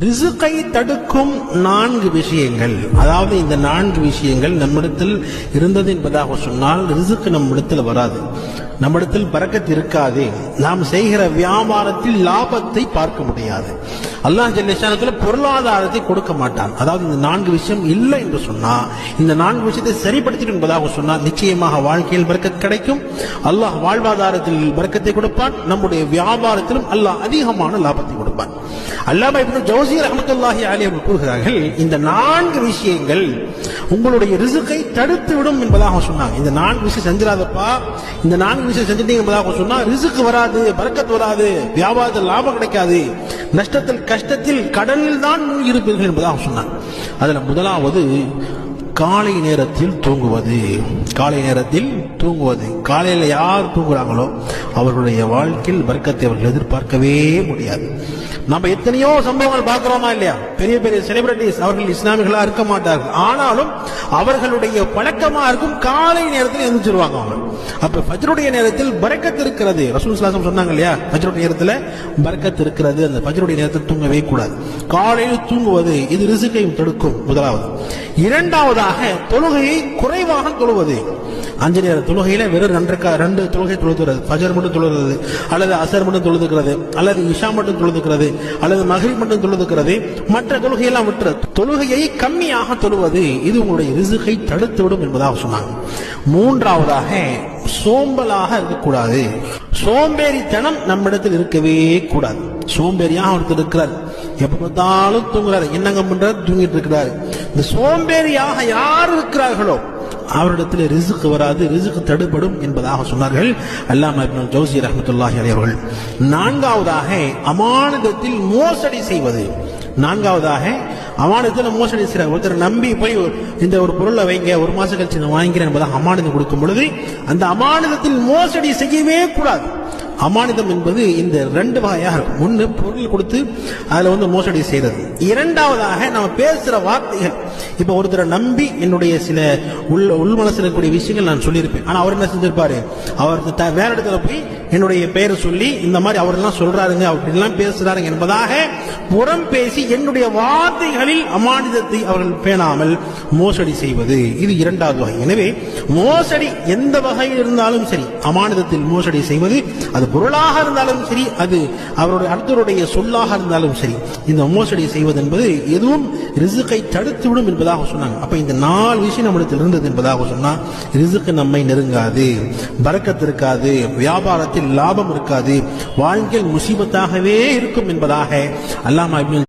ரிசுக்கை தடுக்கும் 4 விஷயங்கள், அதாவது இந்த 4 விஷயங்கள் நம்மிடத்தில் இருந்தது என்பதாக சொன்னால் ரிசுக்கு நம்மிடத்தில் வராது, நம்மிடத்தில் பரக்கத் இருக்காது, நாம் செய்கிற வியாபாரத்தில் லாபத்தை பார்க்க முடியாது, அல்லாஹ் ஜல்ல ஷானுஹு பொருளாதாரத்தை கொடுக்க மாட்டான். அதாவது இந்த 4 விஷயம் இல்லை என்று சொன்னா, இந்த 4 விஷயத்தை சரிப்படுத்திடும் என்பதாக சொன்னால் நிச்சயமாக வாழ்க்கையில் பரக்கத் கிடைக்கும், அல்லாஹ் வாழ்வாதாரத்தில் பரக்கத்தை கொடுப்பான், நம்முடைய வியாபாரத்திலும் அல்லாஹ் அதிகமான லாபத்தை கொடுப்பான். அல்லாமா இப்னு ஜௌஸி ரஹ்மத்துல்லாஹி அலைஹி அவர்கள் கூறுகிறார்கள், இந்த 4 விஷயங்கள் உங்களுடைய ரிசுக்கை தடுத்து விடும் என்பதாக சொன்னாங்க. இந்த 4 விஷயம் செஞ்சிடாதப்பா, இந்த 4 விஷயம் செஞ்சிட்டீங்க என்பதாக சொன்னா ரிசுக்கு வராது, பரக்கத் வராது, வியாபாரத்தில் லாபம் கிடைக்காது, நஷ்டத்தில் கஷ்டத்தில் கடனில் தான் இருப்பீர்கள் என்பதாக சொன்னாங்க. அதுல முதலாவது காலை நேரத்தில் தூங்குவது. காலை நேரத்தில் தூங்குவது, காலையில் யார் தூங்குறாங்களோ அவர்களுடைய வாழ்க்கையில் பரக்கத்தை அவர்கள் எதிர்பார்க்கவே முடியாது. நம்ம எத்தனையோ சம்பவங்கள் பார்க்கிறோமா இல்லையா? பெரிய பெரிய செலிபிரிட்டிஸ் அவர்கள் இஸ்லாமிகளா இருக்க மாட்டார்கள், ஆனாலும் அவர்களுடைய பழக்கமா இருக்கும் காலை நேரத்தில் எழுந்திருவாங்க அவங்க. அப்ப ஃபஜ்ருடைய நேரத்தில் பரக்கத் இருக்கிறது. ரசூல் ஸல்லல்லாஹு அலைஹி வஸல்லம் சொன்னாங்க இல்லையா, ஃபஜ்ருடைய நேரத்தில் பரக்கத் இருக்கிறது, அந்த ஃபஜ்ருடைய நேரத்தில் தூங்கவே கூடாது. காலையில் தூங்குவது இது ரிசுக்கை தடுக்கும் முதலாவது. இரண்டாவதாக தொழுகையை குறைவாக தொழுவது. 5 நேர தொழுகையில வெறும் 2 தொழுகை தொழுதுகிறது, ஃபஜர் மட்டும் தொழுகிறது, அல்லது அசர் மட்டும் தொழுதுகிறது, அல்லது இஷா மட்டும் தொழுதுகிறது, அல்லது மக்ரிப் மட்டும் தொழுதுகிறது, மற்ற தொழுகையெல்லாம் விட்டு தொழுகையை கம்மியாக தொழுவது இது உங்களுடைய ரிசுக்கை தடுத்துவிடும் என்பதாக சொன்னாங்க. மூன்றாவதாக சோம்பலாக இருக்கக்கூடாது. சோம்பேறித்தனம் நம்மிடத்தில் இருக்கவே கூடாது. சோம்பேறியாக ஒருத்தர் இருக்கிறார், எப்ப பார்த்தாலும் தூங்குறாரு, என்னங்க பண்றாரு, தூங்கிட்டு இருக்கிறாரு. இந்த சோம்பேறியாக யார் இருக்கிறார்களோ அவரிடத்தில் ரிசுக்கு வராது, ரிசுக்கு தடுபடும் என்பதாக சொன்னார்கள் அல்லாமா இப்னு ஜௌஸி ரஹ்மத்துல்லாஹி அலைஹி அவர்கள். நான்காவதாக அமானிதத்தில் மோசடி செய்வது. நான்காவதாக அமானிதத்தில் மோசடி செய்கிறார். ஒருத்தர் நம்பி போய் இந்த ஒரு பொருளை வைங்க, 1 மாசம் கழிச்சு நான் வாங்கிக்கிறேன் என்பதாக அமானிதம் கொடுக்கும் பொழுது அந்த அமானிதத்தில் மோசடி செய்யவே கூடாது. அமானிதம் என்பது இந்த 2 வகையாக இருக்கும். ஒன்று பொருள் கொடுத்து அதுல மோசடி செய்யறது. இரண்டாவதாக நம்ம பேசுற வார்த்தைகள். இப்ப ஒருத்தரை நம்பி என்னுடைய சில உள் மனசில் இருக்கக்கூடிய விஷயங்கள் நான் சொல்லியிருப்பேன், ஆனா அவர் என்ன செஞ்சிருப்பாரு, அவர் வேற இடத்துல போய் என்னுடைய பெயரை சொல்லி இந்த மாதிரி அவரெல்லாம் சொல்றாருங்க அப்படின்லாம் பேசுறாருங்க என்பதாக புறம் பேசி என்னுடைய வார்த்தைகளில் அமானிதத்தை அவர்கள் பேணாமல் மோசடி செய்வது இது 2வது வகை. எனவே மோசடி எந்த வகையில் இருந்தாலும் சரி, அமானிதத்தில் மோசடி செய்வது அது பொருளாக இருந்தாலும் சரி, அது அவருடைய அடுத்தவருடைய சொல்லாக இருந்தாலும் சரி, இந்த மோசடி செய்வது என்பது எதுவும் ரிசுக்கை தடுத்துவிடும் என்பதாக சொன்னாங்க. அப்ப இந்த 4 விஷயம் நம்மிடத்தில் இருந்தது என்பதாக சொன்னா ரிசுக்கு நம்மை நெருங்காது, பரக்கத் இருக்காது, வியாபாரத்தில் லாபம் இருக்காது, வாழ்க்கையில் முசீபத்தாகவே இருக்கும் என்பதாக அல்லாமா இப்னு